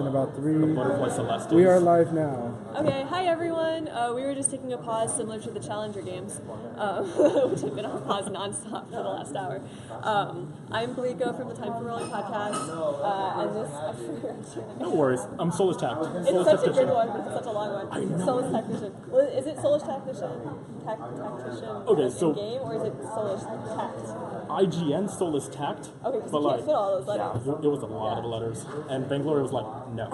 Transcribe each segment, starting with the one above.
In about three. We are live now. Okay, hi everyone. We were just taking a pause similar to the Challenger games, which have been on pause nonstop for the last hour. I'm Bleeko from the Time for Rolling podcast, and this. No worries. I'm Soulless Tactician. It's such a good one, but it's such a long one. I know. Soulless Tactician. Well, is it Soulless Tactician? Okay, so game, or is it Soulless Tact? IGN Soulless Tact. Okay, because you can't fit all those letters. Yeah, it was a lot of letters, and Vainglory was like, no.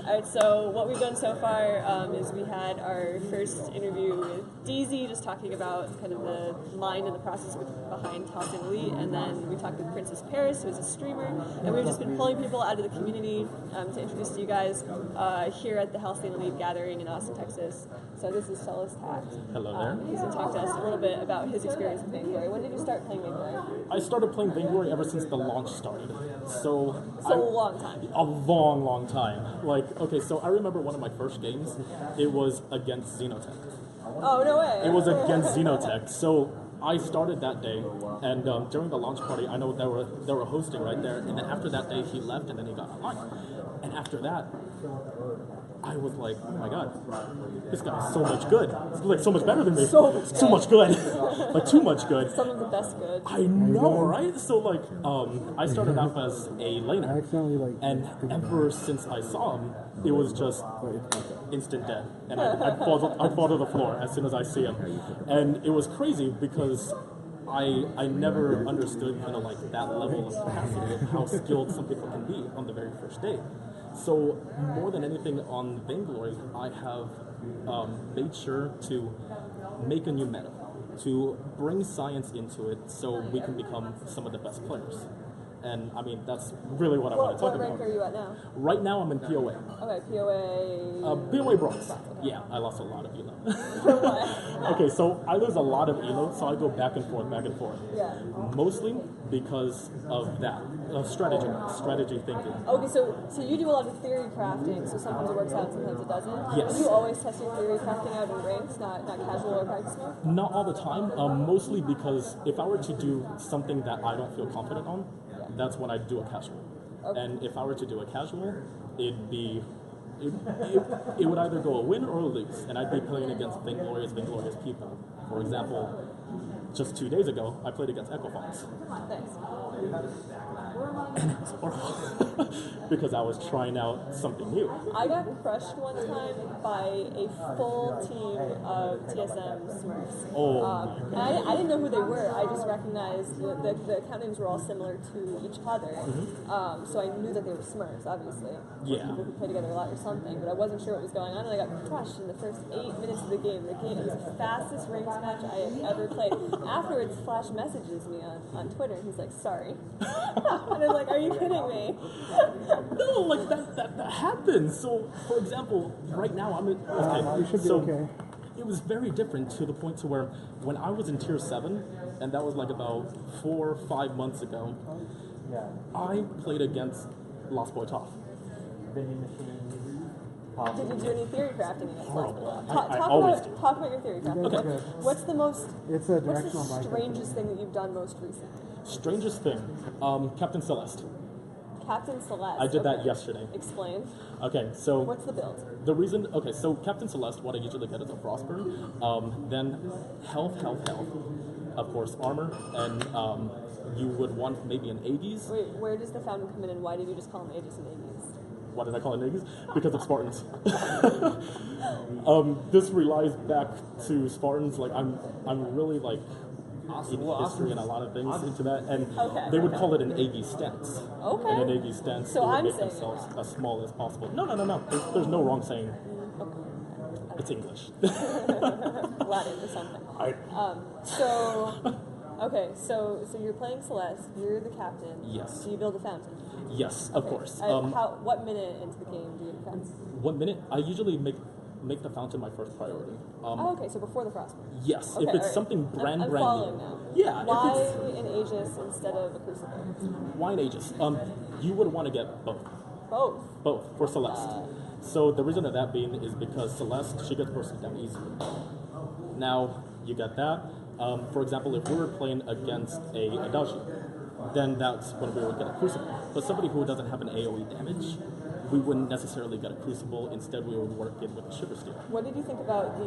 Alright, so what we've done so far is we had our first interview with DZ, just talking about kind of the mind and the process behind Halcyon Elite, and then we talked with Phariss, who's a streamer, and we've just been pulling people out of the community to introduce to you guys here at the Halcyon Elite gathering in Austin, Texas. So this is Soulless Tact. Hello there. He's going to talk to us a little bit about his experience with Vainglory. When did you start playing Vainglory? I started playing Vainglory ever since the launch started. So a long time. A long, long time. Like, okay, so I remember one of my first games. It was against Xenotech. Oh, no way. It was against Xenotech. So I started that day, and during the launch party, I know they were hosting right there, and then after that day, he left, and then he got online. And after that, I was like, oh my god, this guy's so much good. It's like so much better than me. So much good. Like too much good. Some of the best good. I know, right? So like, I started off as a laner, and ever since I saw him, it was just instant dead, and I'd fall to the floor as soon as I see him, and it was crazy because I never understood like that level of capacity of how skilled some people can be on the very first day. So more than anything on Vainglory, I have made sure to make a new meta, to bring science into it so we can become some of the best players. And I mean, that's really what I want to talk about. What rank are you at now? Right now I'm in POA. Okay, POA... POA bronze. Yeah, I lost a lot of elo. Okay, so I lose a lot of elo, so I go back and forth. Yeah. Mostly because of that. Strategy thinking. Okay, so you do a lot of theory crafting, so sometimes it works out, sometimes it doesn't? Yes. And you always test your theory crafting out in ranks, not casual or practice mode? Not all the time, mostly because if I were to do something that I don't feel confident on, that's when I do a casual. Okay. And if I were to do a casual, it would either go a win or a lose, and I'd be playing against Vainglorious people. For example, just 2 days ago, I played against Echofonts. Nice. And it was horrible because I was trying out something new. I got crushed one time by a full team of TSM Smurfs. And I didn't know who they were. I just recognized the account names were all similar to each other. So I knew that they were Smurfs, obviously. Yeah. People who play together a lot or something, but I wasn't sure what was going on, and I got crushed in the first 8 minutes of the game. The game was the fastest ranked match I have ever played. Afterwards, Flash messages me on Twitter, and he's like, sorry. And I'm like, are you kidding me? No, like that happens. So, for example, right now I'm You should be okay. It was very different to the point to where when I was in tier 7, and that was like about 4 or 5 months ago, I played against Lost Boy Toff. Did you do any theory crafting against Horrible. I always do. Talk about your theory crafting. Okay. What's directional the strangest thing that you've done most recently? Strangest thing, Captain Celeste. Captain Celeste. I did that yesterday. Explain. Okay, so what's the build? The reason, okay, so Captain Celeste, what I usually get is a Frostburn, then health, of course, armor, and you would want maybe an Aegis. Wait, where does the fountain come in, and why did you just call them Aegis and Aegis? Why did I call it Aegis? Because of Spartans. This relies back to Spartans. Like I'm really like in history and a lot of things into that, and they would call it an Aegis stance. Okay. And an Aegis stance. So they would make themselves as small as possible. No. There's no wrong saying. Okay. It's English. Latin or something. So you're playing Celeste. You're the captain. Yes. So you build a fountain. Yes, of course. What minute into the game do you defense? 1 minute. I usually make the fountain my first priority. Okay, so before the Frostburn. Yes, okay, if it's something brand new. Now. Yeah. Why an Aegis instead of a Crucible? Why an Aegis? You would want to get both. Both for Celeste. So the reason of that being is because Celeste, she gets bursted down easily. Now you get that. For example, if we were playing against a Adachi, then that's when we would get a Crucible. But somebody who doesn't have an AoE damage, we wouldn't necessarily get a crucible. Instead, we would work it with a sugar steel. What did you think about the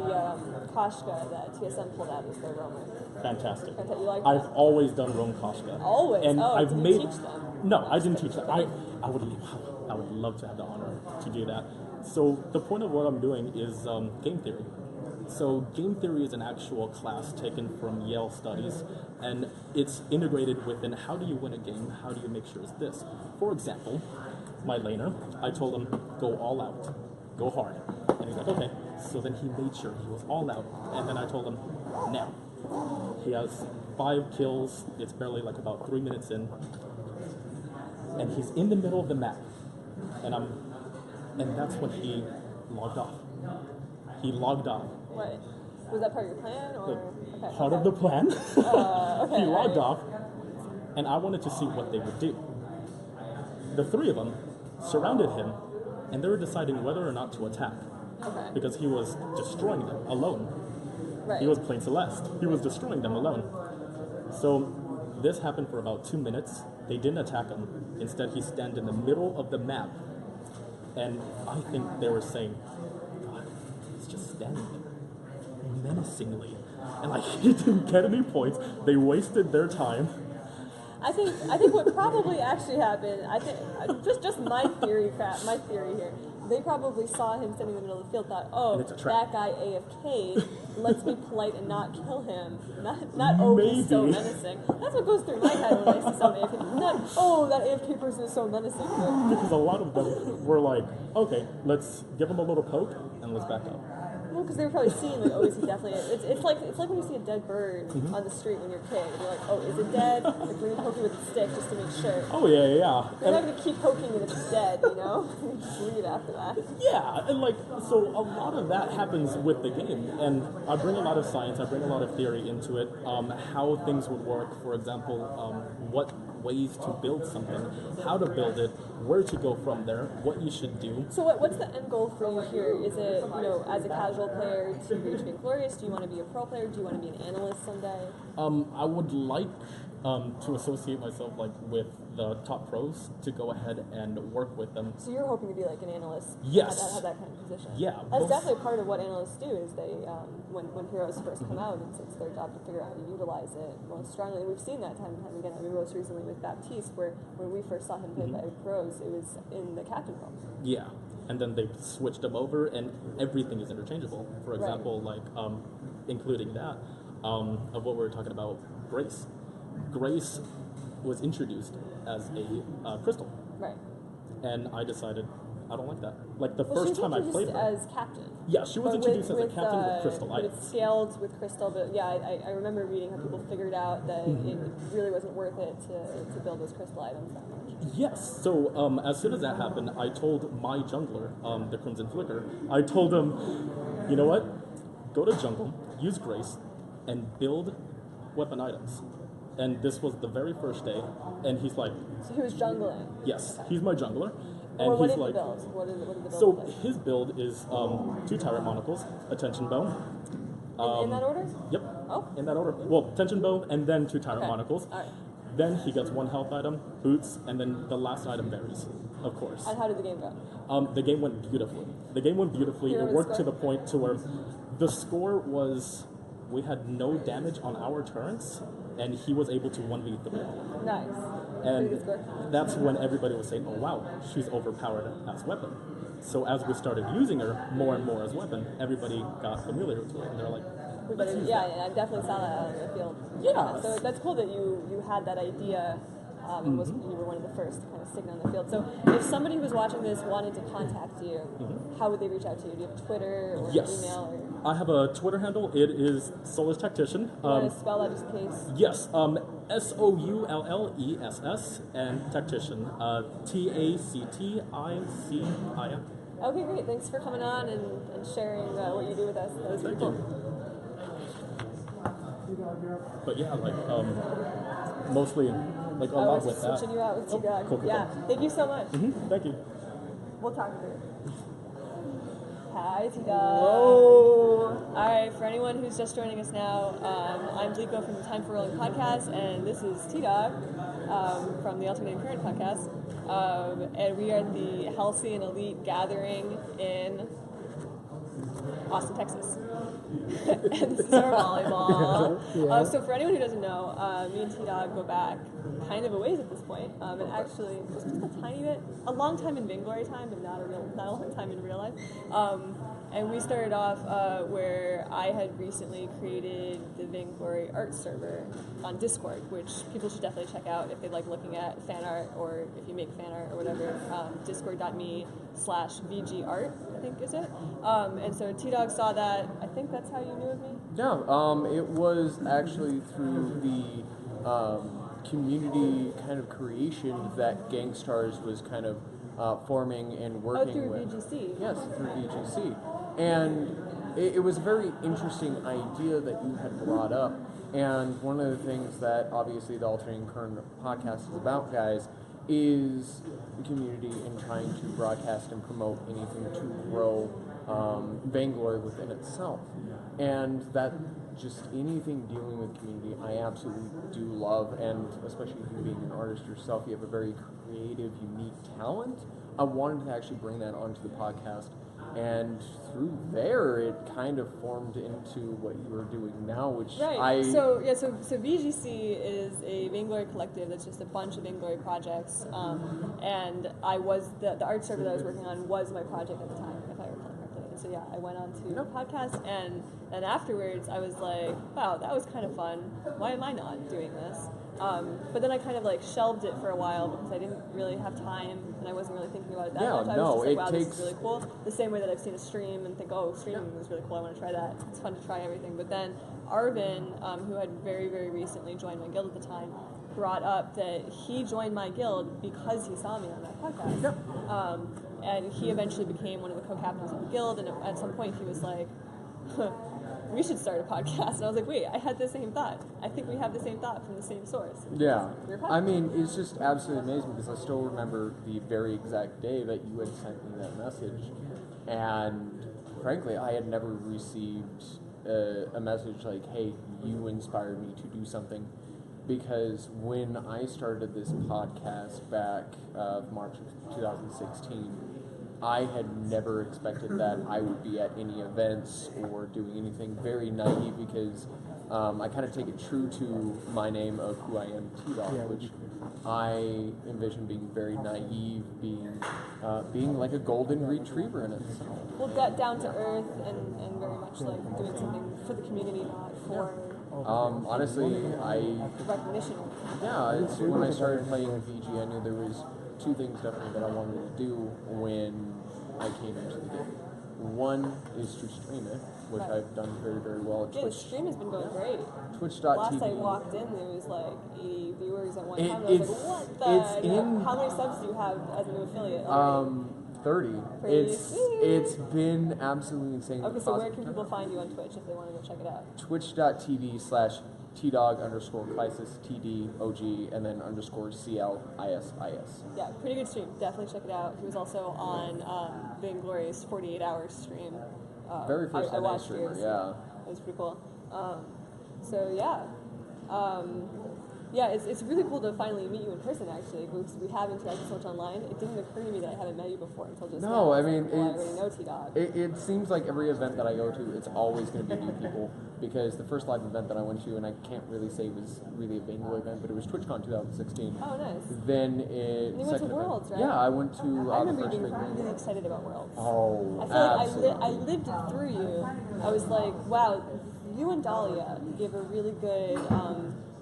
Kashka that TSM pulled out as their roamer? Fantastic. You like I've that? always done Rome Kashka. Always? And I've did made. you teach them? No, I didn't teach them. I would love to have the honor to do that. So the point of what I'm doing is game theory. So game theory is an actual class taken from Yale Studies, and it's integrated within how do you win a game, how do you make sure it's this. For example, my laner, I told him, go all out, go hard. And he's like, okay. So then he made sure he was all out, and then I told him, now. He has 5 kills, it's barely like about 3 minutes in, and he's in the middle of the map, and that's when he logged off. He logged off. What? Was that part of your plan, or Part of the plan. okay, He logged off, and I wanted to see what they would do. The 3 of them surrounded him, and they were deciding whether or not to attack, because he was destroying them alone. Right. He was playing Celeste. He was destroying them alone. So this happened for about 2 minutes. They didn't attack him. Instead, he stand in the middle of the map, and I think they were saying, God, he's just standing there menacingly, and like he didn't get any points. They wasted their time. I think what probably actually happened, I think just my theory here. They probably saw him standing in the middle of the field, thought, oh, that guy AFK, let's be polite and not kill him. Not oh, he's so menacing. That's what goes through my head when I see some AFK. Not, oh, that AFK person is so menacing. Because a lot of them were like, okay, let's give him a little poke and let's back up. Well, because they were probably seeing, like, oh, is he definitely... It's like when you see a dead bird on the street when you're a kid. And you're like, oh, is it dead? Like, we're going to poke it with a stick just to make sure. Oh, yeah. You're not going to keep poking it if it's dead, you know? Just leave after that. Yeah, and like, so a lot of that happens with the game. And I bring a lot of science, I bring a lot of theory into it. How things would work, for example, what ways to build something, how to build it, where to go from there, what you should do. So what's the end goal for you here? Is it, as a casual player to reach Vainglory? Do you want to be a pro player? Do you want to be an analyst someday? I would like to associate myself with the top pros, to go ahead and work with them. So you're hoping to be like an analyst? Yes. Have that kind of position? Yeah. That's definitely part of what analysts do, is they, when heroes first come out, it's their job to figure out how to utilize it most strongly. And we've seen that time and time again. I mean, most recently with Baptiste, where when we first saw him played by pros, it was in the captain role. Yeah. And then they switched them over, and everything is interchangeable. For example, including that, of what we were talking about, Grace. Grace was introduced as a crystal. Right. And I decided, I don't like that. Like, the first time I played her. As captain. Yeah, she was introduced as a captain with crystal but items. It's scaled with crystal, but yeah, I remember reading how people figured out that it really wasn't worth it to build those crystal items that much. Yes, so as soon as that happened, I told my jungler, the Crimson Flicker, I told him, you know what? Go to jungle, use Grace, and build weapon items. And this was the very first day, and he's like... So he was jungling? Yes, he's my jungler. And what he's did like... he build? What did the build So look like? his build is 2 Tyrant Monocles, a Tension Bow. In that order? Yep. Oh. In that order. Well, Tension Bow, and then 2 Tyrant Monocles. All right. Then he gets 1 health item, boots, and then the last item varies, of course. And how did the game go? The game went beautifully. It worked to the point to where the score was... We had no damage on our turrets, and he was able to 1v3. Nice. And that's when everybody was saying, oh wow, she's overpowered as weapon. So as we started using her more and more as weapon, everybody got familiar with it, and they're like, I definitely saw that out in the field. Yeah. So that's cool that you had that idea. You were one of the first to kind of stick it on the field. So if somebody who was watching this wanted to contact you, how would they reach out to you? Do you have Twitter or email? Or? I have a Twitter handle. It is Soulless Tactician. You want to spell that just in case? Yes. SOULLESS and Tactician. TACTICIN. Okay, great. Thanks for coming on and sharing what you do with us. That was really cool. But yeah, mostly, a lot with that. Switching you out with T-Dog. Cool. Yeah, thank you so much. Thank you. We'll talk to you. Hi, T-Dog. Hello. Alright, for anyone who's just joining us now, I'm Bleeko from the Time for Rolling podcast, and this is T-Dog from the Alternating Current podcast. And we are at the Halcyon Elite gathering in Austin, Texas. And this is our volleyball. Yeah. So for anyone who doesn't know, me and T-Dog go back kind of a ways at this point. And actually, just a tiny bit, a long time in Vainglory time, but not a long time in real life. And we started off where I had recently created the Vainglory art server on Discord, which people should definitely check out if they like looking at fan art or if you make fan art or whatever. Discord.me/VGArt, I think is it. And so T-Dog saw that. I think that's how you knew of me. Yeah, it was actually through the community kind of creation that Gangstars was kind of forming and working with. Oh, through VGC. Yes, through VGC. And it was a very interesting idea that you had brought up. And one of the things that obviously the Alternating Current podcast is about, guys, is the community and trying to broadcast and promote anything to grow Vainglory within itself. And that just anything dealing with community, I absolutely do love, and especially you being an artist yourself, you have a very creative, unique talent. I wanted to actually bring that onto the podcast, and through there, it kind of formed into what you are doing now, which Right. So VGC is a Vainglory collective that's just a bunch of Vainglory projects, and I was the art server that I was working on was my project at the time, if I recall correctly. And so yeah, I went on to the podcast, and then afterwards I was like, wow, that was kind of fun. Why am I not doing this? But then I kind of like shelved it for a while because I didn't really have time and I wasn't really thinking about it that much. I was just like, wow, this is really cool. The same way that I've seen a stream and think, oh, streaming is really cool, I want to try that. It's fun to try everything. But then Arvin, who had very, very recently joined my guild at the time, brought up that he joined my guild because he saw me on that podcast. Yep. And he eventually became one of the co-captains of the guild, and at some point he was like, we should start a podcast. And I was like, wait, I had the same thought. I think we have the same thought from the same source. Yeah. I mean, it's just absolutely amazing because I still remember the very exact day that you had sent me that message. And frankly, I had never received a message like, hey, you inspired me to do something. Because when I started this podcast back March of 2016, I had never expected that I would be at any events or doing anything. Very naive because I kind of take it true to my name of who I am, T-Dog, which I envision being very naive, being like a golden retriever in itself. Well, down to earth and very much like doing something for the community, not for honestly, recognition. Yeah, it's when I started playing VG, I knew there was two things definitely that I wanted to do when I came into the game. One is to stream it, which I've done very, very well at Yeah, Twitch. the stream has been going great. Twitch.tv. Last I walked in, there was like 80 viewers at one time. And I was like, what the? How many subs do you have as a new affiliate already? 30. It's been absolutely insane. Okay, so where can people find you on Twitch if they want to go check it out? Twitch.tv/T-Dog_Clisis, TDOG, and then _CLISIS. Yeah, pretty good stream. Definitely check it out. He was also on Vainglory's 48-hour stream. Very first I watched streamer, yours. yeah. It was pretty cool. So yeah. Yeah, it's really cool to finally meet you in person, actually, because we have interacted so much online. It didn't occur to me that I haven't met you before until just now. No, I mean, I already know T-Dog. It seems like every event that I go to, it's always going to be new people, because the first live event that I went to, and I can't really say it was really a Vainglory event, but it was TwitchCon 2016. Oh, nice. Then And you went to Worlds, right? Yeah, I went to I remember you the being first really excited about Worlds. Oh, I feel like I lived it through you. I was like, wow, you and Dahlia gave a really good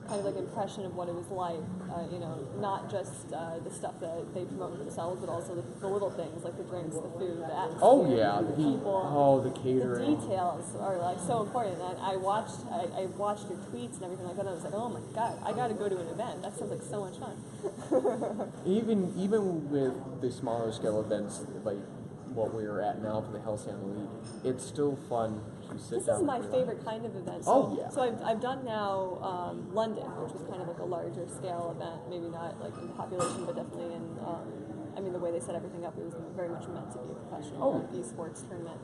kind of like impression of what it was like, not just the stuff that they promote themselves, but also the little things like the drinks, the food, the atmosphere. Oh yeah, the people. The catering. The details are like so important. And I watched your tweets and everything like that. And I was like, oh my god, I got to go to an event. That sounds like so much fun. even with the smaller scale events like what we're at now for the Halcyon Elite, it's still fun to sit This down. is my favorite kind of event. So, Oh, yeah. So I've done now London, which was kind of like a larger scale event, maybe not like in population, but definitely in I mean, the way they set everything up, it was very much meant to be a professional esports tournament.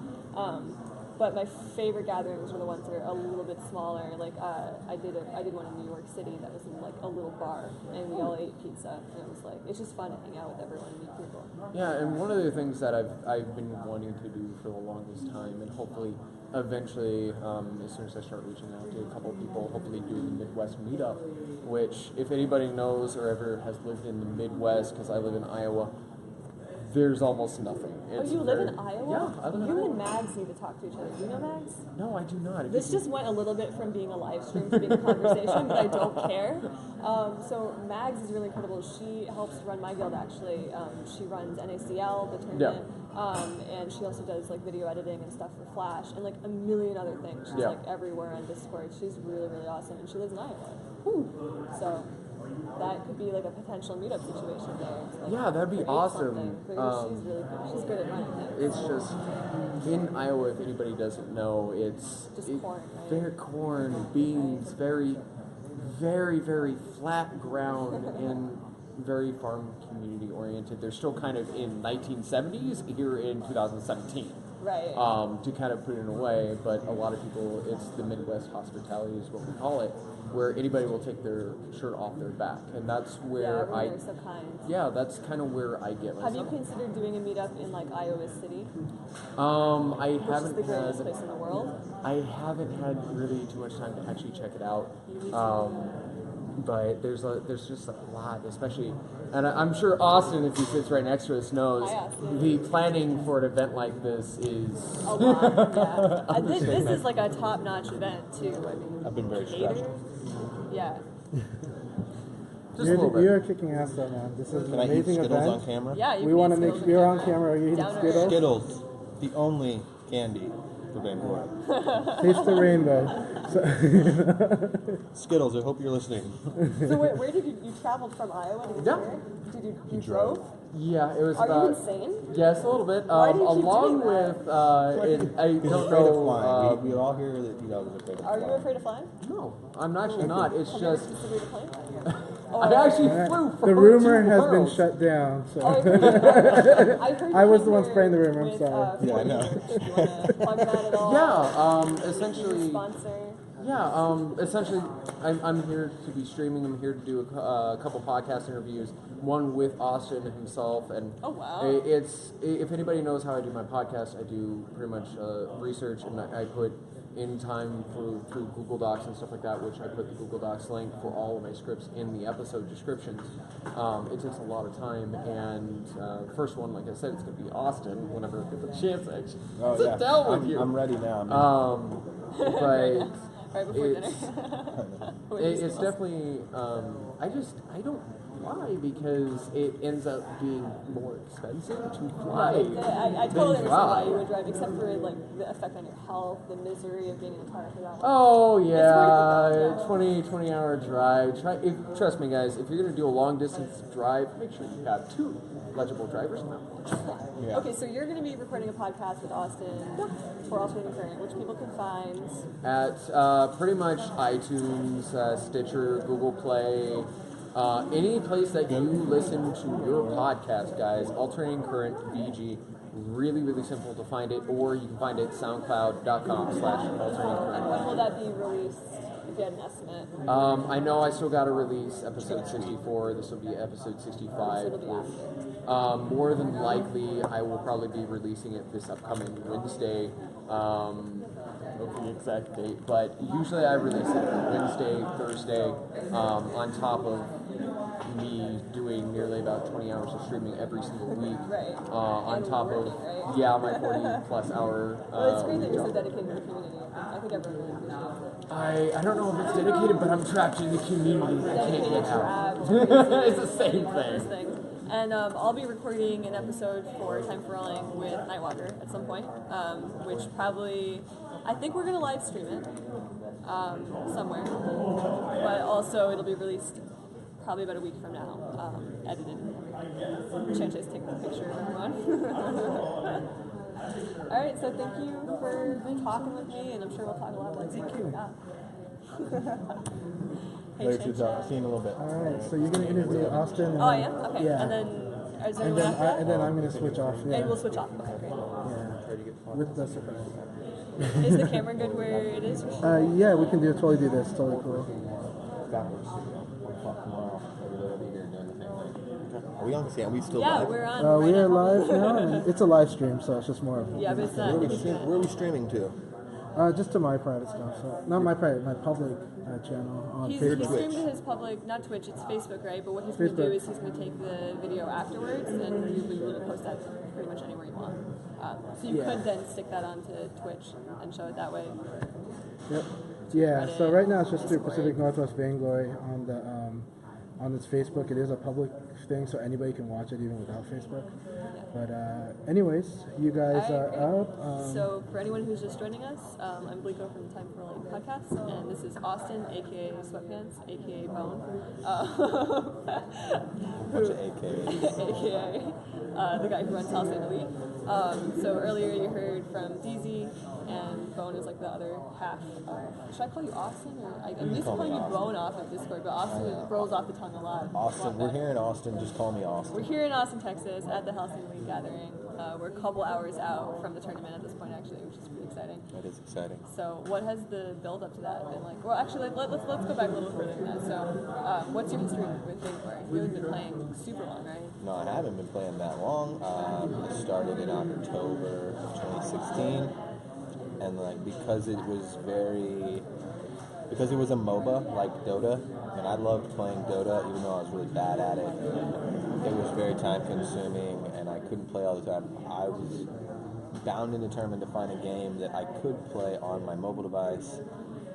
But my favorite gatherings were the ones that are a little bit smaller. Like I did one in New York City that was in like a little bar, and we all ate pizza, and it was like it's just fun to hang out with everyone and meet people. Yeah, and one of the things that I've been wanting to do for the longest time, and hopefully eventually, as soon as I start reaching out to a couple of people, hopefully do the Midwest meetup, which if anybody knows or ever has lived in the Midwest, because I live in Iowa, there's almost nothing. It's you live in Iowa? Yeah, I live in You Iowa. and Mags need to talk to each other. Do you know Mags? No, I do not. If This you just went a little bit from being a live stream to being a conversation, but I don't care. So Mags is really incredible. She helps run my guild, actually. She runs NACL, the tournament, and she also does like video editing and stuff for Flash, and like a million other things. She's like everywhere on Discord. She's really, really awesome, and she lives in Iowa. So that could be like a potential meetup situation there. Like, yeah, that'd be create awesome. something. She's really good. She's good at running it. It's just in Iowa. If anybody doesn't know, it's Just corn, right? Very corn, beans, very, very, very flat ground and very farm community oriented. They're still kind of in 1970s here in 2017. Right. To kind of put it in a way, but a lot of people, it's the Midwest hospitality is what we call it, where anybody will take their shirt off their back, and that's where they're so kind. Yeah, that's kind of where I get myself. Have you considered doing a meetup in like Iowa City? I Which haven't is the greatest had. place in the world. I haven't had really too much time to actually check it out. But there's just a lot, especially, and I'm sure Austin, if he sits right next to us, knows the planning for an event like this is a lot. Yeah, this is like a top-notch event too. I mean, I've been very stressed. Yeah. just a little bit. You're kicking ass right now. This is Can an I eat amazing Skittles event. on camera? Yeah. You We can want to eat make Skittles you're on on camera. Are you eating Down to Skittles? Skittles, the only candy for Vainglory. Taste the rainbow. Skittles, I hope you're listening. So where did you traveled from Iowa to get here? Did you drove? Yeah, it was Are about. you insane? Yes, a little bit. Why do you keep along doing that? with, I He's don't afraid of know. flying. We all hear that was afraid of Are flying. you afraid of flying? No, I'm actually not. It's Have you ever just considered a plane? I actually flew from The rumor two has been worlds. shut down. So I heard I was you the one were spreading the rumor, I'm with, sorry. Yeah, I know. Do you want to plug that at all? Yeah, essentially. Sponsor. Yeah, essentially, I'm here to be streaming. I'm here to do a couple podcast interviews. One with Austin himself, and Oh, wow. it's if anybody knows how I do my podcast, I do pretty much research, and I put in time through Google Docs and stuff like that, which I put the Google Docs link for all of my scripts in the episode descriptions. It takes a lot of time, and first one, like I said, it's going to be Austin whenever I get the chance. Actually, sit down with you. I'm ready now. But. Right before dinner. It's definitely, I don't fly because it ends up being more expensive to fly. I than totally understand why drive. you would drive, except for like the effect on your health, the misery of being in a car for that long. Oh yeah, It's worth it, 20 hour drive. Trust me guys, if you're gonna do a long distance drive, make sure you have two legible drivers. Yeah. Okay, so you're going to be recording a podcast with Austin for Alternating Current, which people can find. At pretty much iTunes, Stitcher, Google Play, any place that you listen to your podcast, guys. Alternating Current VG, really, really simple to find it, or you can find it soundcloud.com/alternating And current. when will that be released, if you had an estimate? I know I still got to release episode 64. This will be episode 65. So it'll be after. More than likely, I will probably be releasing it this upcoming Wednesday. Don't know the exact date, but usually I release it Wednesday, Thursday, on top of me doing nearly about 20 hours of streaming every single week. Right. On And top working, of, right? yeah, my 40 plus hour. Well, it's great that you're so dedicated to the community. I think everyone really appreciates it. I don't know if it's dedicated, but I'm trapped in the community. I can't Dedicated, get out. trapped, It's the same this thing. thing. And I'll be recording an episode for Time for Rolling with Nightwalker at some point, which probably, I think we're going to live stream it somewhere. But also it'll be released probably about a week from now, edited and everything. Chanchai's taking a picture of everyone. All right, so thank you for talking with me, and I'm sure we'll talk a lot more. Thank you. Hey, Later to Chanchai. talk. See you in a little bit. All right, so you're gonna interview Austin. Oh, I am? Okay. Yeah. And then Is there And anyone then after that? and then I'm gonna switch off. Yeah. And we'll switch off. Okay, great. Yeah. With the surprise. Is the camera good where it is? Yeah, we can totally do this. Totally cool. Are we on the Are we still Yeah, live? we're on. We right are now. live now, and it's a live stream, so it's just more of Yeah, but it's not. Where are we streaming to? just to my private stuff. So not my private, my public channel on He's Facebook. streamed to his public, not Twitch, it's Facebook, right? But what he's going to do Facebook. is he's going to take the video afterwards, and you'll be able to post that pretty much anywhere you want. So you could then stick that onto Twitch and show it that way. Yep. Yeah. So Reddit, right now it's just through Discord. Pacific Northwest Vainglory on the on its Facebook. It is a public thing, so anybody can watch it even without Facebook. But anyways, you guys Alright, are great. up. So for anyone who's just joining us, I'm Bleeko from the Time for Light podcast, and this is Austin, aka Sweatpants, aka B0n, Bunch of AKs. aka the guy who runs Halcyon Elite. So earlier you heard from DZ, and B0n is like the other half. Should I call you Austin? Or I'm used to calling you B0n off of Discord, but Austin rolls off the tongue a lot. Austin, we're here in Austin. Just call me Austin. We're here in Austin, Texas, at the Halcyon Elite gathering. We're a couple hours out from the tournament at this point, actually, which is pretty exciting. That is exciting. So, what has the build up to that been like? Well, actually, let's go back a little further than that. So, what's your history with Vainglory? You haven't been playing super long, right? No, I haven't been playing that long. I started in October of 2016, and like because it was a MOBA like Dota, and I loved playing Dota even though I was really bad at it. It was very time consuming, and I couldn't play all the time. I was bound and determined to find a game that I could play on my mobile device.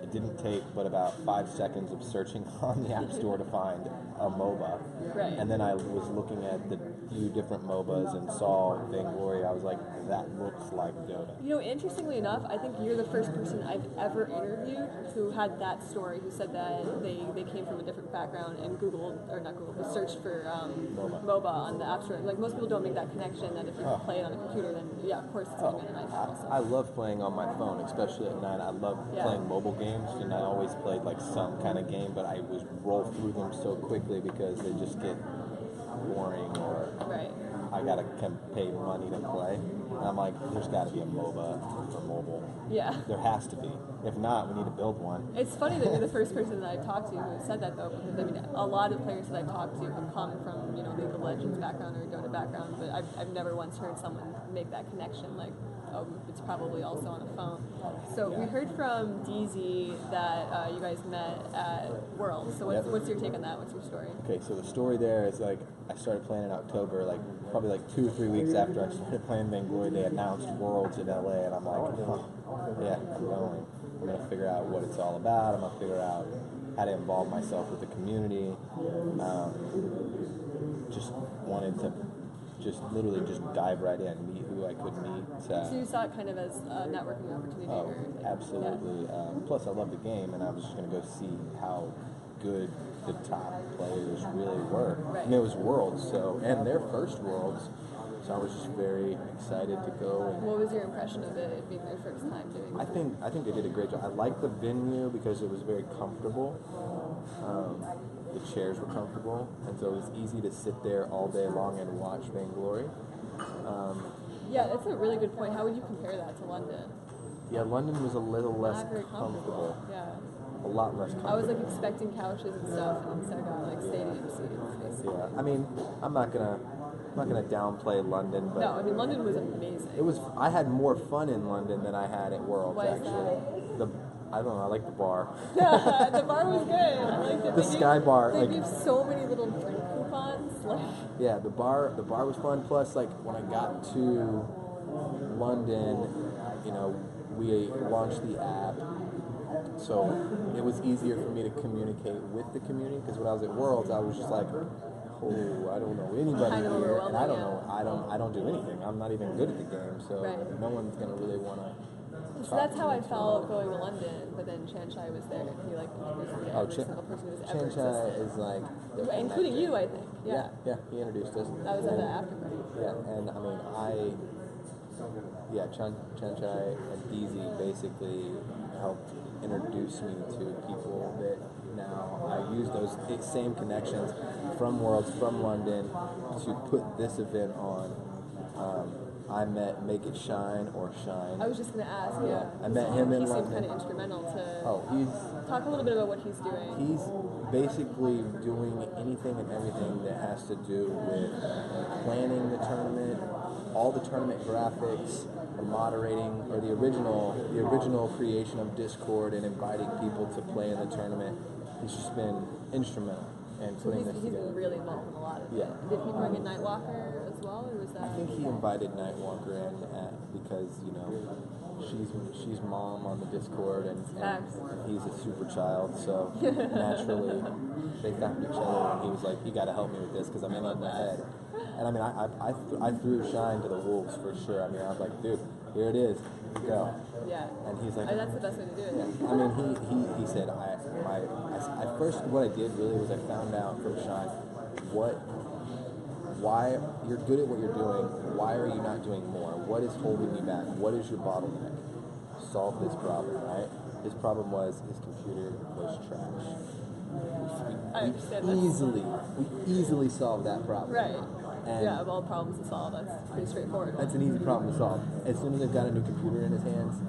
It didn't take but about 5 seconds of searching on the App Store to find a MOBA. Right. And then I was looking at the few different MOBAs and saw Vainglory. I was like, that looks like Dota. You know, interestingly enough, I think you're the first person I've ever interviewed who had that story, who said that they came from a different background and but searched for MOBA on the App Store. Like, most people don't make that connection, that if you play it on a computer, then yeah, of course it's going to be an iPhone also. I love playing on my phone, especially at night. I love playing mobile games, and I always played like some kind of game, but I was roll through them so quickly because they just get boring, or Right. I gotta pay money to play. And I'm like, there's got to be a MOBA for mobile. Yeah. There has to be. If not, we need to build one. It's funny that you're the first person that I've talked to who said that, though, because I mean, a lot of players that I've talked to have come from, League of Legends background or Dota background, but I've never once heard someone make that connection, like, oh, it's probably also on a phone. So we heard from DZ that you guys met at Worlds. So what's your take on that? What's your story? Okay, so the story there is like, I started playing in October, like probably like 2 or 3 weeks after I started playing Vainglory. They announced Worlds in LA, and I'm like, yeah, I'm going. I'm gonna figure out what it's all about. I'm gonna figure out how to involve myself with the community. Just wanted to literally dive right in, meet who I could meet. So you saw it kind of as a networking opportunity? Oh, or like, absolutely. Plus, I love the game, and I was just going to go see how good the top players really were. Right. And it was Worlds, and their first Worlds, so I was just very excited to go. And What was your impression of it being their first time doing it? I think they did a great job. I liked the venue because it was very comfortable. The chairs were comfortable, and so it was easy to sit there all day long and watch Vainglory. Yeah, that's a really good point. How would you compare that to London? Yeah, London was a little less Not very comfortable. Yeah. A lot less comfortable. I was like expecting couches and stuff, and instead I got like stadium seats. Basically. Yeah, I mean, I'm not gonna downplay London, but No, I mean London was amazing. it was. I had more fun in London than I had at Worlds. Why is actually, I don't know. I like the bar. The bar was good. I liked it. The Sky Bar, They like- gave so many little drink coupons. Like, Yeah, the bar was fun. Plus, like when I got to London, we launched the app, so it was easier for me to communicate with the community. Because when I was at Worlds, I was just like, oh, I don't know anybody Kind of here, and I don't overwhelming, know. I don't do anything. I'm not even good at the game, so Right. no one's gonna really want to. so that's how I felt going to London. But then Chanchai was there, and he like introduced me to every single person who's ever Chanchai existed, is like, including you, I think. Yeah. yeah, he introduced us. That was at the after party. Yeah, and I mean, Chanchai and DZ basically helped introduce me to people that now I use those same connections from Worlds, from London, to put this event on. I met Make It Shine or Shine. I was just gonna ask, yeah. I met him in He seemed London. kind of instrumental to He's talk a little bit about what he's doing. He's basically doing anything and everything that has to do with planning the tournament, all the tournament graphics, the moderating, or the original creation of Discord and inviting people to play in the tournament. He's just been instrumental in So putting this he's together. really involved in a lot of it. Yeah. Did he bring in Nightwalker as well, or was that? I think he invited Nightwalker in because, she's mom on the Discord and he's a super child, so naturally they found each other and he was like, you gotta help me with this because I'm in my head. And I mean, I threw Shine to the wolves for sure. I mean, I was like, dude, here it is, go. Yeah. And he's like, That's the best way to do it. yeah. I mean, he said, at first what I did really was I found out from Shine why you're good at what you're doing, why are you not doing more? What is holding you back? What is your bottleneck? Solve this problem, right? His problem was his computer was trash. I understand We easily solved that problem. Right. And Yeah, of all problems to solve, that's pretty straightforward. that's an easy problem to solve. As soon as they got a new computer in his hands,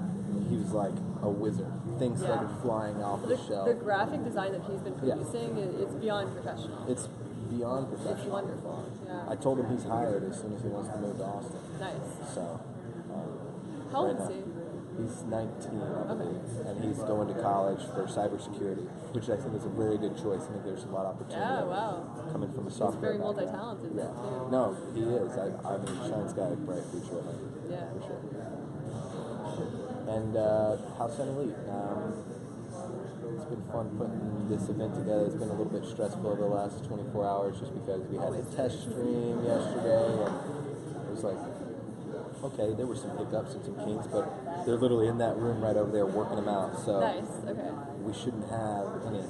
he was like a wizard. Things started flying off the shelf. The graphic design that he's been producing, it's beyond professional. It's beyond It's professional. wonderful. Yeah. I told him he's hired as soon as he wants to move to Austin. Nice. So, How old right is now- he? He's 19, I believe, and he's going to college for cybersecurity, which I think is a very good choice. I think there's a lot of opportunity Yeah, wow. coming from a He's software very background. multi-talented, Yeah. too. No, he is. I mean, Shine's got a bright future with him. Yeah. For sure. And Halcyon Elite. It's been fun putting this event together. It's been a little bit stressful over the last 24 hours just because we had the test stream yesterday, and it was like, okay, there were some hiccups and some kinks, but they're literally in that room right over there working them out. So Nice. Okay. we shouldn't have any.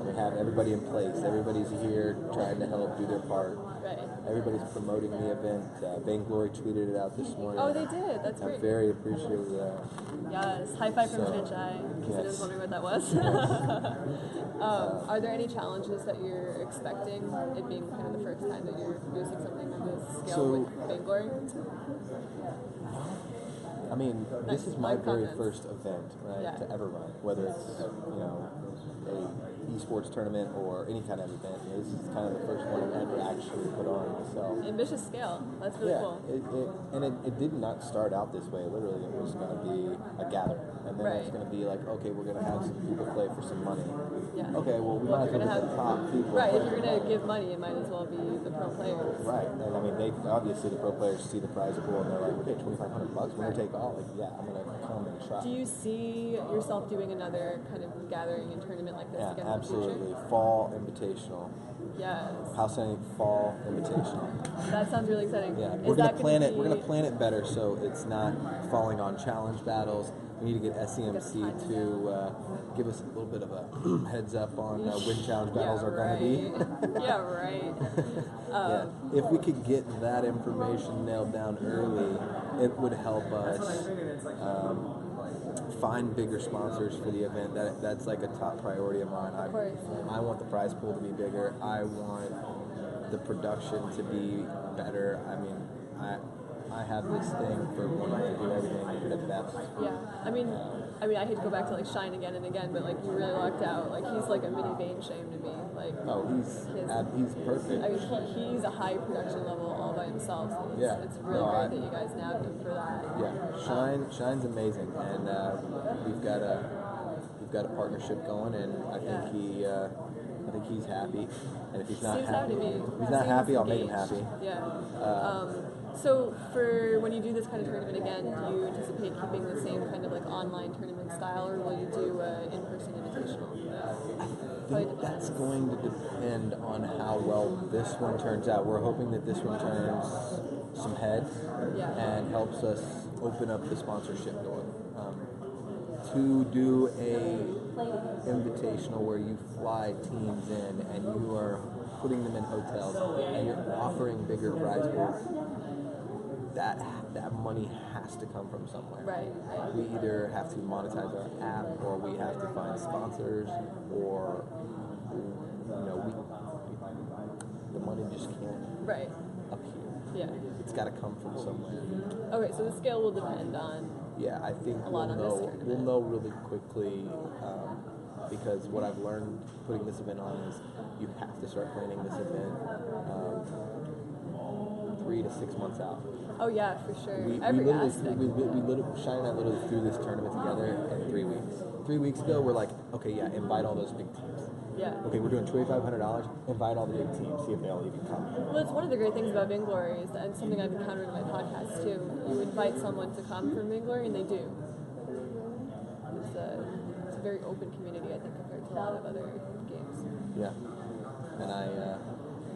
We have everybody in place. Everybody's here trying to help do their part. Right. Everybody's promoting the event. Vainglory tweeted it out this morning. Oh, they did. That's I'm great. very appreciative of that. Yes. High five from So, Chanchai. Because I was yes. wondering what that was. Are there any challenges that you're expecting? It being kind of the first time that you're producing something of this scale So- with Vainglory? I mean, Nice. this is my Live very confidence. first event, right, Yeah. to ever run. Whether it's a esports tournament or any kind of event, this is kind of the first one I've ever actually put on myself. Ambitious scale. That's really Yeah, cool. it did not start out this way. Literally, it was going to be a gathering, and then it was Right. going to be like, okay, we're going to have some people play for some money. Yeah. Okay, well, we might as well You're get gonna the top people. Right. If playing. you're gonna give money, it might as well be the pro players. Right, and I mean, they obviously the pro players see the prize pool and they're like, okay, $2,500, we're gonna take all. Like, yeah, I'm gonna come and try. Do you see yourself doing another kind of gathering and tournament like this Yeah, again in the absolutely. future? Fall Invitational, Yes. Halcyon Fall Invitational. That sounds really exciting. Yeah, Is we're gonna that plan be, it. We're gonna plan it better so it's not falling on challenge battles. We need to get SEMC to give us a little bit of a heads up on when challenge battles are gonna be. Yeah, right. Yeah. If we could get that information nailed down early, it would help us find bigger sponsors for the event. That's like a top priority of mine. Of course. I want the prize pool to be bigger. I want the production to be better. I mean, I have this thing for wanting to do everything the best. Yeah. I mean, I hate to go back to like Shine again and again, but like you really lucked out. Like he's like a mini Bane shame to me. Like. Oh, he's perfect. I mean, he's a high production level all by himself. So it's really great that you guys nabbed him for that. Yeah, Shine's amazing, and we've got a partnership going, and I think he's happy. And if he's not Seems happy, happy to me. if he's not happy, I'll make him Engaged. happy. Yeah. So for when you do this kind of tournament again, do you anticipate keeping the same kind of like online tournament style, or will you do in-person invitational? I think that's going to depend on how well this one turns out. We're hoping that this one turns some heads and helps us open up the sponsorship door. To do a invitational where you fly teams in and you are putting them in hotels and you're offering bigger prize pools, that money has to come from somewhere. Right. We either have to monetize our app, or we have to find sponsors, or the money just can't Right. appear. Yeah. It's got to come from somewhere. Okay, so the scale will depend on. Yeah, I think A lot on this we'll tournament. know really quickly, because what I've learned putting this event on is you have to start planning this event 3 to 6 months out. Oh yeah, for sure. We Every literally, aspect. we literally, Shine and I literally threw this tournament together in 3 weeks. 3 weeks ago, we're like, okay, yeah, invite all those big teams. Yeah. Okay, we're doing $2,500. Invite all the big teams. See if they all even come. Well, it's one of the great things about Vainglory is that, and something I've encountered in my podcast too. You invite someone to come from Vainglory, and they do. It's a very open community, I think, compared to a lot of other games. Yeah, and I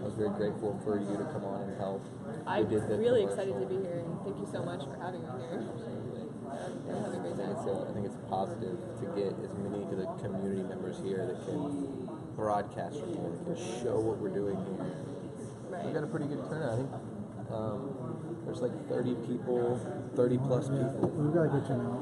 was very grateful for you to come on and help. I'm We did the really commercial. excited to be here, and thank you so much for having me here. I'm having a great time. I think it's positive to get as many of the community members here that can broadcast from here, that can show what we're doing here. We've got Right. a pretty good turnout. I think there's like 30 people, 30 plus people. We've got a good turnout.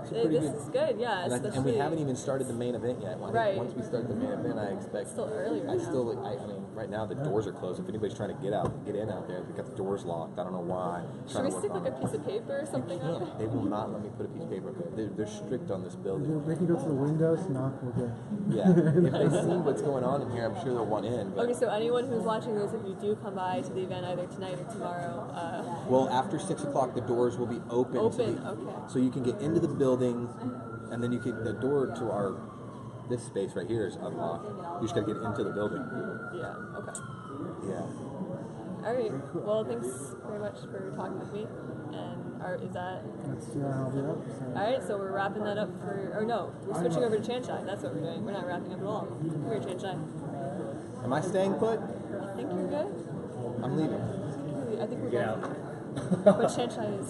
It's a pretty This good. is good, yeah. And we haven't even started the main event yet. Well, I think Right. once we start the main event, I expect. It's still early right I now. still, I mean, right now the doors are closed. If anybody's trying to get in out there, we got the doors locked. I don't know why. Should we stick like a piece of paper or something on it? They will not let me put a piece of paper up there. They're strict on this building. They can go to the windows, knock, we're good. Yeah, if they see what's going on in here, I'm sure they'll want in. But, Okay, so anyone who's watching this, if you do come by to the event either tonight or tomorrow, well, after 6 o'clock, the doors will be open. Open, so, okay. So you can get into the building, and then the door to this space right here is unlocked. You just gotta get into the building. yeah, okay. Yeah. All right. Well, thanks very much for talking with me. And is that Let's see how we up. all right? So we're wrapping that up for, or no, we're switching over to Chanchai. That's what we're doing. We're not wrapping up at all. Come here, Chanchai. Am I staying put? I think you're good. I'm leaving. I think we're good. But Chanchai is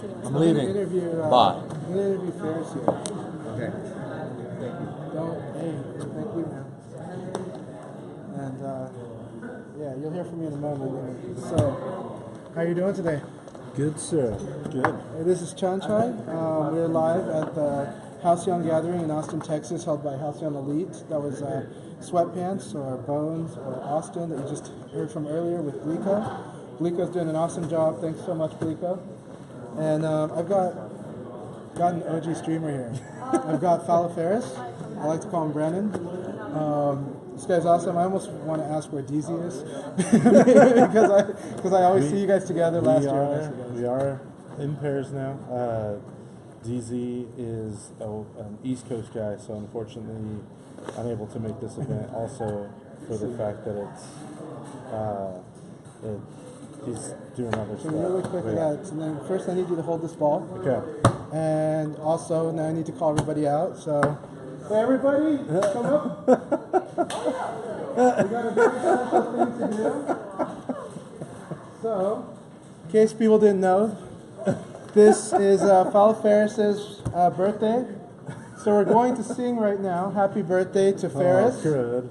taking I'm my leaving. Interview, Bye. I'm gonna interview Phariss here. Okay. Hey, thank you, man. And yeah, you'll hear from me in a moment. So, how you doing today? Good, sir. Good. Hey, this is Chanchai. We're live at the Halcyon gathering in Austin, Texas, held by Halcyon Elite. That was Sweatpants or Bones or Austin that you just heard from earlier with Bleeko. Bleeko's doing an awesome job. Thanks so much, Bleeko. And I've got an OG streamer here. I've got PhallofPhariss. I like to call him Brandon. This guy's awesome. I almost want to ask where DZ is because I always see you guys together. Last year, We are in pairs now. DZ is an East Coast guy, so unfortunately unable to make this event. Also, for the fact that he's doing other So stuff. really quick, and then first I need you to hold this ball. Okay. And also now I need to call everybody out. So, hey everybody, come up. We got a very special thing to do. So, in case people didn't know, this is PhallofPhariss's birthday. So we're going to sing right now, "Happy Birthday" to Phariss. Good.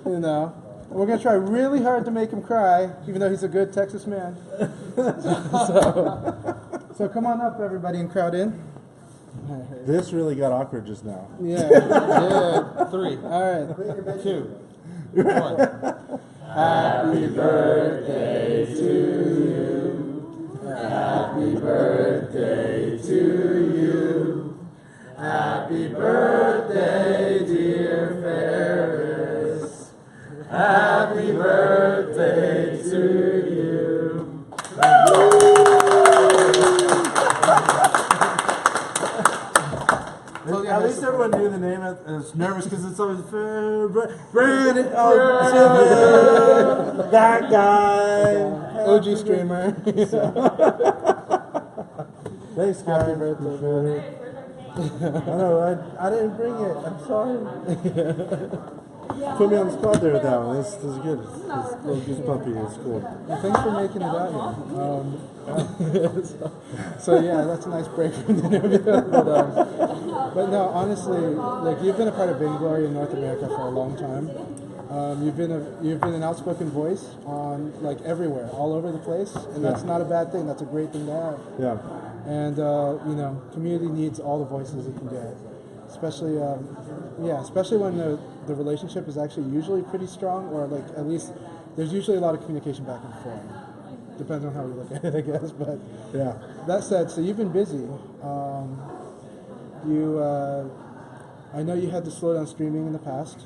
You know, we're gonna try really hard to make him cry, even though he's a good Texas man. So come on up, everybody, and crowd in. This really got awkward just now. Yeah. Yeah. 3, All right. 2, 1. Happy birthday to you. Happy birthday to you. Happy birthday, dear Phariss. Happy birthday to you. At least everyone knew the name. I was nervous because it's always Brandon. That guy. OG streamer. Thanks, guys. Happy birthday, I know, I didn't bring it. I'm sorry. Put me on the spot there with that one. This is good. This little goose puppy is cool. Well, thanks for making it out here. So yeah, that's a nice break from the interview. But no, honestly, like you've been a part of Vainglory in North America for a long time. You've been an outspoken voice on like everywhere, all over the place, and that's not a bad thing. That's a great thing to have. Yeah. And community needs all the voices it can get, especially especially when the relationship is actually usually pretty strong, or like at least there's usually a lot of communication back and forth. Depends on how we look at it, I guess. But Yeah. that said, so you've been busy. I know you had to slow down streaming in the past.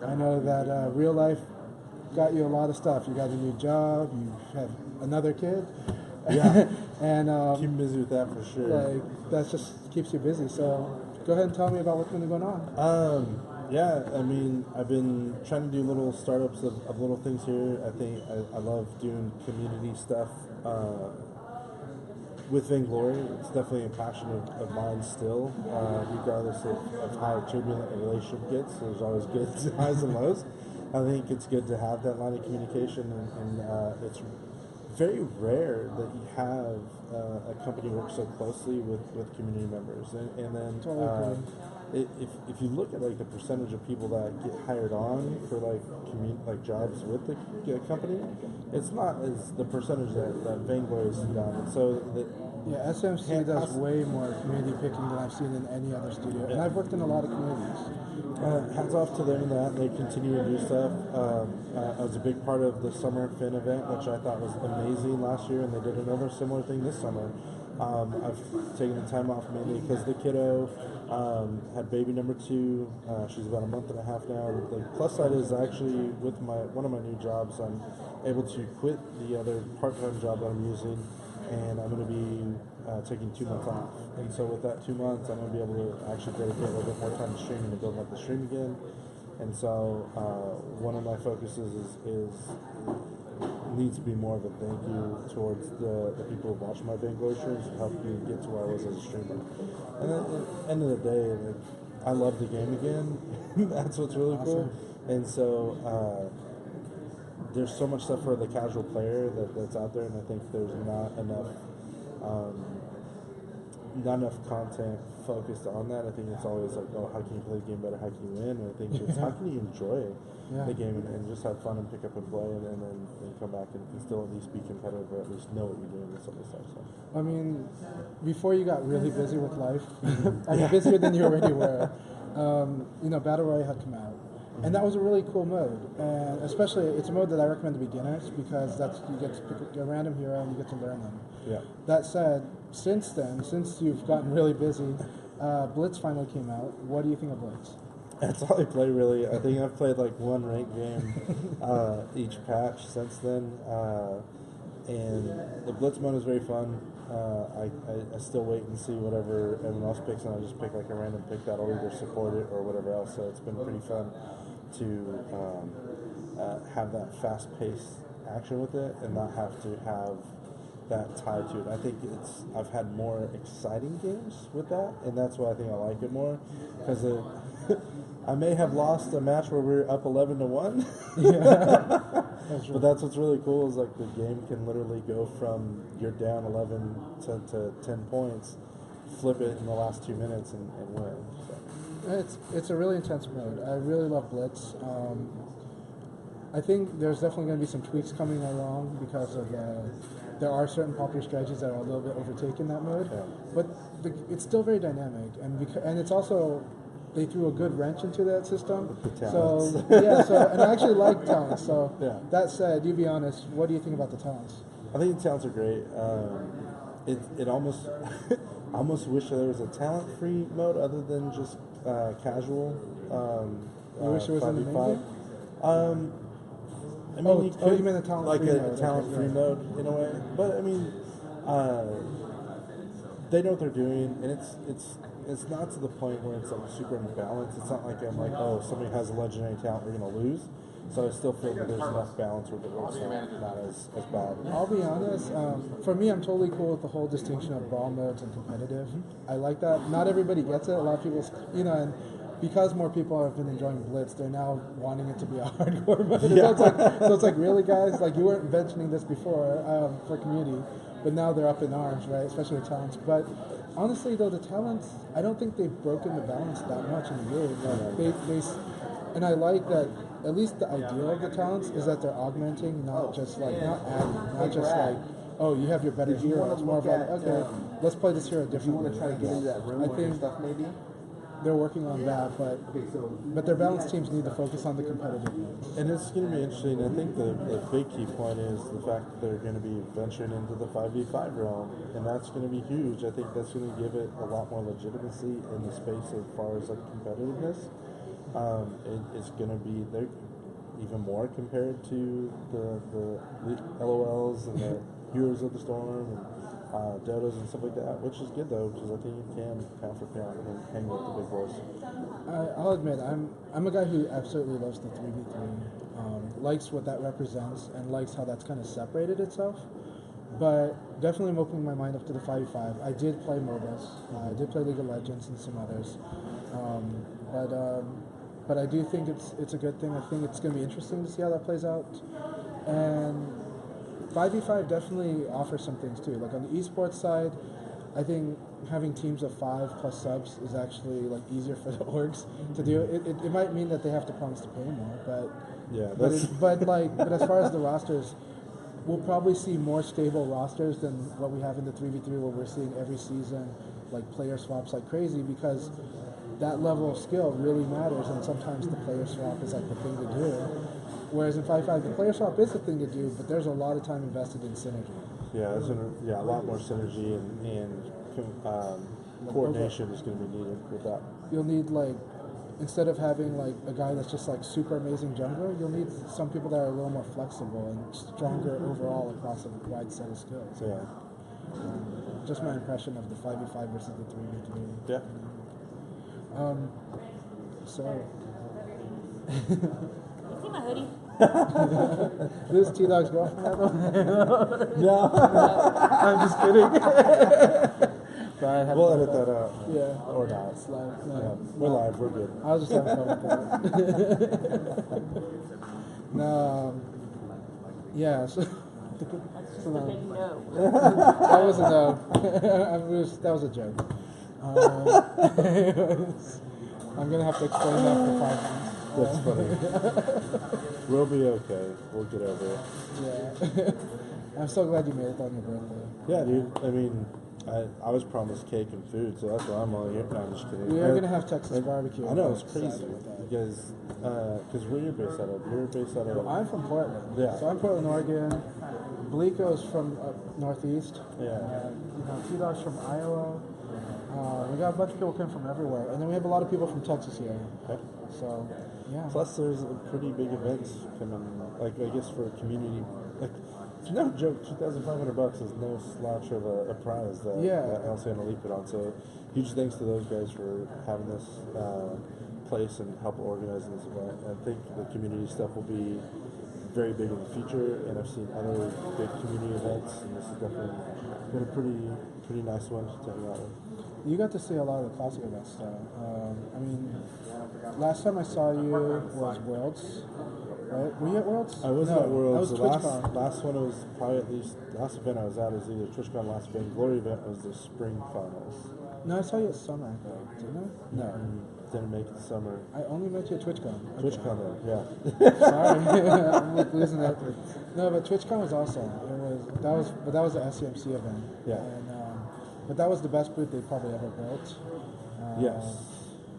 I know that real life got you a lot of stuff. You got a new job. You have another kid. Yeah. And Keep busy with that for sure. like that just keeps you busy. So go ahead and tell me about what's been going on. Yeah, I mean, I've been trying to do little startups of little things here. I think I love doing community stuff with Vainglory. It's definitely a passion of mine still, regardless of how turbulent a relationship gets. There's always good highs and lows. I think it's good to have that line of communication, and it's very rare that you have a company work so closely with community members, and then if you look at like the percentage of people that get hired on for like jobs with the company, it's not as the percentage that Vainglory has done. And so SMC does way more community picking than I've seen in any other studio, and I've worked in a lot of communities. Hats off to them in that they continue to do stuff. I was a big part of the Summer Fin event, which I thought was amazing last year, and they did another similar thing this summer. I've taken the time off mainly because the kiddo had baby number 2. She's about a month and a half now. The plus side is actually with one of my new jobs, I'm able to quit the other part-time job that I'm using, and I'm going to be taking 2 months off. And so with that 2 months, I'm going to be able to actually dedicate a little bit more time to streaming and building up the stream again. And so one of my focuses is needs to be more of a thank you towards the people who watch my Vainglory streams and help me get to where I was as a streamer. And then at the end of the day, like, I love the game again. That's what's really cool. And so there's so much stuff for the casual player that's out there, and I think there's not enough content focused on that. I think it's always like, oh, how can you play the game better? How can you win? And I think it's how can you enjoy the game and just have fun and pick up and play, and then come back and still at least be competitive, or at least know what you're doing with some of the stuff. So. I mean, before you got really busy with life, I mean, busier than you already were, Battle Royale had come out. And that was a really cool mode, and especially it's a mode that I recommend to beginners because you get to pick a random hero and you get to learn them. Yeah. That said, since you've gotten really busy, Blitz finally came out. What do you think of Blitz? That's all I play really. I think I've played like one ranked game each patch since then, and the Blitz mode is very fun. I still wait and see whatever everyone else picks, and I just pick like a random pick that'll either support it or whatever else. So it's been pretty fun to have that fast-paced action with it and not have to have that tied to it. I think I've had more exciting games with that, and that's why I think I like it more, because I may have lost a match where we're up 11-1. But that's what's really cool is like the game can literally go from you're down 11 to 10 points, flip it in the last 2 minutes and win. So. It's a really intense mode. I really love Blitz. I think there's definitely going to be some tweaks coming along because of there are certain popular strategies that are a little bit overtaking that mode, but it's still very dynamic, and it's also they threw a good wrench into that system. So and I actually like talents. So that said, you be honest, what do you think about the talents? I think the talents are great. It almost I almost wish there was a talent-free mode other than just casual. You wish it was in the main game? I mean, you mean a talent-free like mode? a talent-free mode in a way. But I mean, they know what they're doing, and it's not to the point where it's like super unbalanced. It's not like I'm like, oh, somebody has a legendary talent, we're gonna lose. So I still feel that there's enough balance with it where it's not as bad. I'll be honest, for me, I'm totally cool with the whole distinction of brawl modes and competitive. I like that. Not everybody gets it. A lot of people, and because more people have been enjoying Blitz, they're now wanting it to be a hardcore mode. So it's like, really, guys? Like, you weren't mentioning this before for community, but now they're up in arms, right? Especially with talents. But honestly, though, the talents, I don't think they've broken the balance that much in the game. Like, and I like that at least the idea of the talents is that they're augmenting, not just like not adding, not just like, oh, you have your better hero. It's more of like, okay, let's play this hero differently. I think they're working on that, but their balanced teams need to focus on the competitiveness. And it's going to be interesting. I think the big key point is the fact that they're going to be venturing into the 5v5 realm, and that's going to be huge. I think that's going to give it a lot more legitimacy in the space as far as like competitiveness. It's going to be there even more compared to the LOLs and the Heroes of the Storm and Dodos and stuff like that, which is good though, because I think you can pound for pound and hang with the big boys. I'll admit, I'm a guy who absolutely loves the 3v3, likes what that represents, and likes how that's kind of separated itself. But definitely I'm opening my mind up to the 5v5. I did play MOBAs, I did play League of Legends and some others, but I do think it's a good thing. I think it's going to be interesting to see how that plays out, and 5v5 definitely offers some things too. Like on the esports side, I think having teams of 5 plus subs is actually like easier for the orgs to do. It might mean that they have to promise to pay more, but yeah, but as far as the rosters, we'll probably see more stable rosters than what we have in the 3v3, where we're seeing every season like player swaps like crazy, because that level of skill really matters, and sometimes the player swap is like the thing to do. Whereas in 5v5, the player swap is the thing to do, but there's a lot of time invested in synergy. Yeah, a lot more synergy and coordination is going to be needed with that. You'll need like, instead of having like a guy that's just like super amazing jungler, you'll need some people that are a little more flexible and stronger overall across a wide set of skills. Yeah. Just my impression of the 5v5 versus the 3v3. Yeah. So. You see my hoodie? This is T-Dog's girlfriend. No. I'm just kidding. Sorry, We'll edit that out. Yeah. Or not. It's live. No. Yeah. We're live. We're good. I was just having fun with that. No. Yeah. So, no. That was a no. That was a joke. I'm gonna have to explain that for 5 minutes. That's funny. We'll be okay. We'll get over it. Yeah. I'm so glad you made it on your birthday. Yeah, dude. I mean, I was promised cake and food, so that's why I'm all here. No, I'm just kidding. We are gonna have Texas barbecue. I know, it's crazy because where you're based out of? You're based out of. I'm from Portland. Yeah. So I'm Portland, Oregon. Bleeko is from northeast. Yeah. T-Dog's from Iowa. We got a bunch of people coming from everywhere, and then we have a lot of people from Texas here. Okay. So, yeah. Plus, there's a pretty big events coming. Like I guess for community, like no joke, $2,500 is no slouch of a prize that Halcyon Elite put on. So, huge thanks to those guys for having this place and help organizing this event. I think the community stuff will be very big in the future, and I've seen other big community events, and this has definitely been a pretty nice one to hang out with. You got to see a lot of the classic events, though. I mean, last time I saw you was Worlds, right? Were you at Worlds? I was at Worlds. That The was TwitchCon. last one was probably at least last event I was at was either TwitchCon last Vainglory event was the spring finals. No, I saw you at Summer, I think. Didn't I? No. Didn't make it summer. I only met you at TwitchCon. Okay. TwitchCon though, yeah. Sorry, I'm like losing it. No, but TwitchCon was awesome. That was the SCMC event. Yeah. And, but that was the best booth they probably ever built. Yes.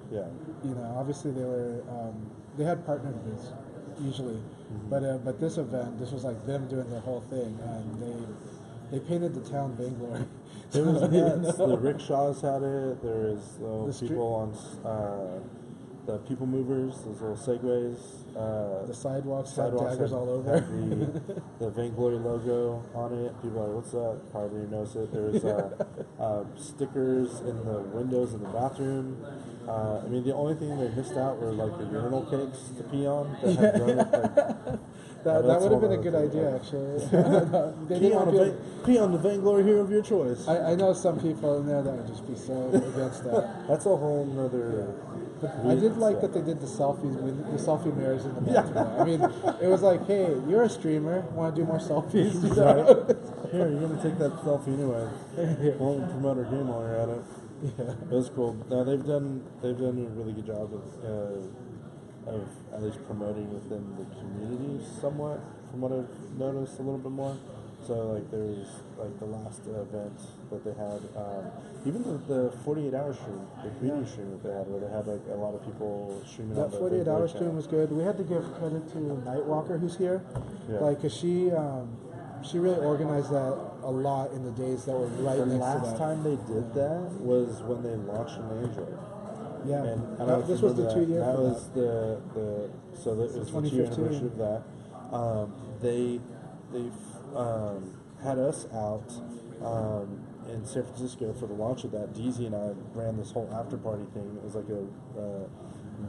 Yeah. You know, obviously they had partnered booths usually, but this event, this was like them doing their whole thing, and they painted the town Vainglory. There was the rickshaws had it. There is The people on the people movers, those little segways. The sidewalks had daggers all over. Had the Vainglory logo on it. People are like, what's that? Hardly even notice it. There was stickers in the windows of the bathroom. I mean, the only thing they missed out were like the urinal cakes to pee on. That had grown up, that would have been a good idea, actually. Pee on the Vainglory hero of your choice. I know some people in there that would just be so against that. That's a whole nother. But I did like that they did the selfies with the selfie mirrors in the bathroom. I mean, it was like, hey, you're a streamer, want to do more selfies? You know? Here, you're gonna take that selfie anyway. Won't promote our game while you're at it. Yeah. It was cool. No, they've done a really good job of of at least promoting within the community somewhat, from what I've noticed a little bit more. So like there's like the last event that they had, even the 48-hour stream, the community stream that they had, where they had like a lot of people streaming. That 48-hour stream was good. We had to give credit to Nightwalker, who's here, like, cause she really organized that a lot in the days that were right The next to last that. time they did that was when they launched an Android. Yeah, And I don't know if this you was the remember 2 year. That was so that was the 2-year 2015. anniversary of that. They had us out in San Francisco for the launch of that. DZ and I ran this whole after party thing. It was like a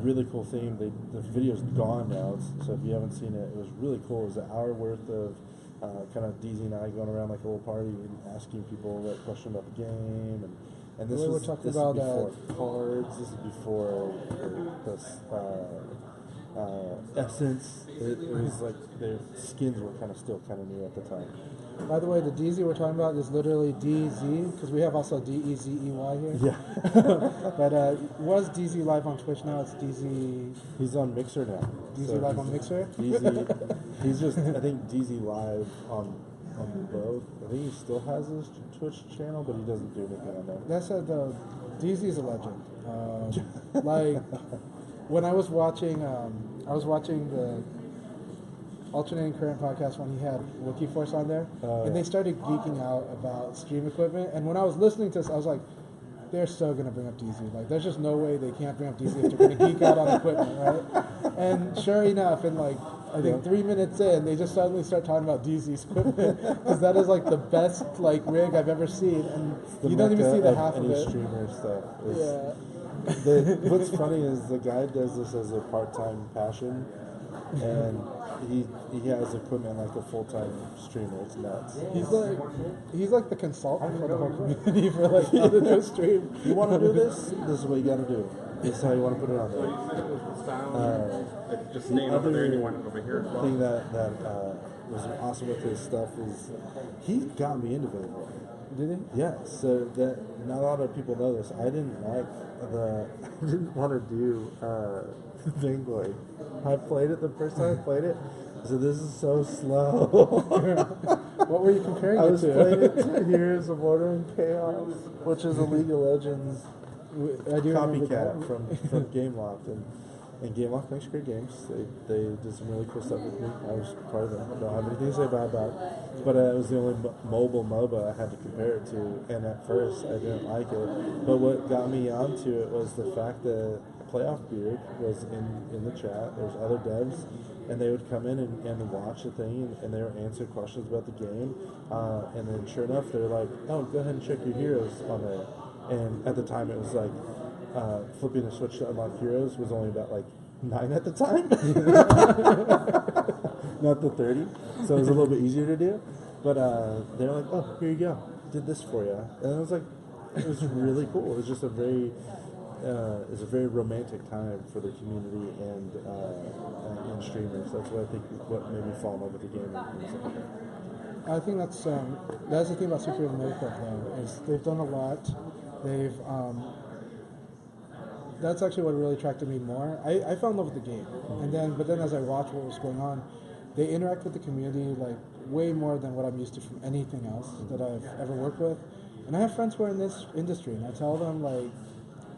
really cool thing. The video's gone now, so if you haven't seen it, it was really cool. It was an hour worth of kind of DZ and I going around like a little party and asking people that question about the game, and this was talking this about is before cards. This is before Essence. It was like their skins were kind of still kind of new at the time. By the way, the DZ we're talking about is literally DZ, because we have also DEZEY here. Yeah. But it was DZ live on Twitch, now it's DZ. He's on Mixer now. DZ live on Mixer? He's just, I think DZ live on both. I think he still has his Twitch channel, but he doesn't do anything on there. That said, though, DZ's a legend. Like, when I was watching the Alternating Current podcast when he had Wikiforce on there, and they started geeking out about stream equipment. And when I was listening to this, I was like, they're so going to bring up DZ. Like, there's just no way they can't bring up DZ if they're going to geek out on equipment, right? And sure enough, in like, I think 3 minutes in, they just suddenly start talking about DZ's equipment, because that is like the best like rig I've ever seen, and you don't even see the half of any it. streamer stuff. Yeah. What's funny is the guy does this as a part-time passion, and he has equipment like a full-time streamer. It's nuts. He's like the consultant for the whole community for like how to do a stream. You want to do this? This is what you got to do. This is how you want to put it on there. Just staying over there and you want it over here as well. Thing that was awesome with his stuff is he got me into Vainglory. Did he? Yeah, so that not a lot of people know this. I didn't want to do Vainglory. I played it the first time I played it. I said, this is so slow. What were you comparing I it was to? playing it to Heroes of Order and Chaos, which is a League of Legends I do remember that. copycat from Gameloft, and Gameloft makes great games. They did some really cool stuff with me. I was part of them. I don't have anything to say bad about it, but it was the only mobile MOBA I had to compare it to, and at first I didn't like it. But what got me onto it was the fact that Playoff Beard was in the chat. There's other devs, and they would come in and watch the thing, and they would answer questions about the game. And then sure enough, they're like, oh, go ahead and check your heroes on there. And at the time, it was like flipping the switch to unlock heroes was only about like 9 at the time, not the 30. So it was a little bit easier to do. But they're like, oh, here you go, did this for you, and it was like, it was really cool. It was just a very romantic time for the community and streamers. That's what I think what made me fall in love with the game. I think that's the thing about Super America though, is they've done a lot. They've that's actually what really attracted me more. I fell in love with the game, but then as I watched what was going on, they interact with the community like way more than what I'm used to from anything else that I've ever worked with. And I have friends who are in this industry, and I tell them like,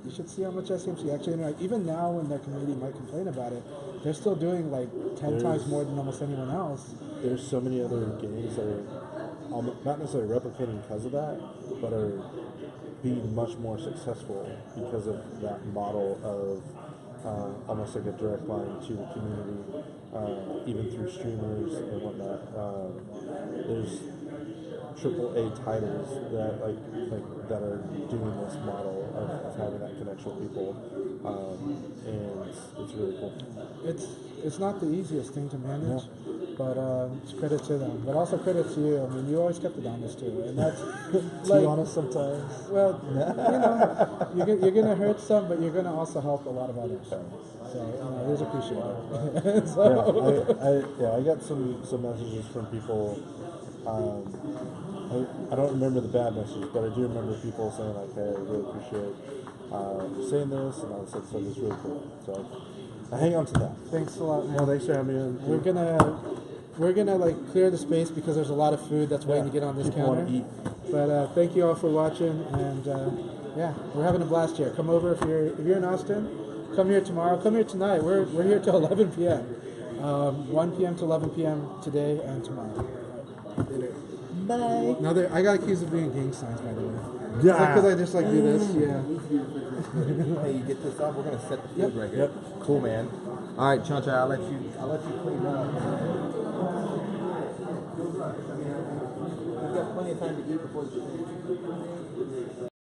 you should see how much SMC actually interact. Even now, when their community might complain about it, they're still doing like 10 times more than almost anyone else. There's so many other games that are not necessarily replicating because of that, but are being much more successful because of that model of almost like a direct line to the community, even through streamers and whatnot. There's AAA titles that like that are doing this model of having that connection with people, and it's really cool. It's not the easiest thing to manage, but it's credit to them. But also credit to you. I mean, you always kept it honest too, and that's To be honest, sometimes. Well, you're gonna hurt some, but you're gonna also help a lot of others. So it is appreciated. I got some messages from people. I don't remember the bad messages, but I do remember people saying like, "Hey, I really appreciate you saying this," and all this stuff. It's really cool. So I hang on to that. Thanks a lot, man. Well, thanks for having me on. We're gonna like clear the space because there's a lot of food that's waiting to get on this People counter. want to eat. But thank you all for watching, and yeah, we're having a blast here. Come over if you're in Austin. Come here tomorrow. Come here tonight. We're here till 11 p.m. 1 p.m. to 11 p.m. today and tomorrow. Bye. Now I got accused of being gang signs, by the way. Yeah. Because I just like do this. Yeah. Hey, you get this up. We're gonna set the food Yep. right here. Yep. Cool, man. All right, Chanchai, I'll let you clean up. We've got plenty of time to eat before the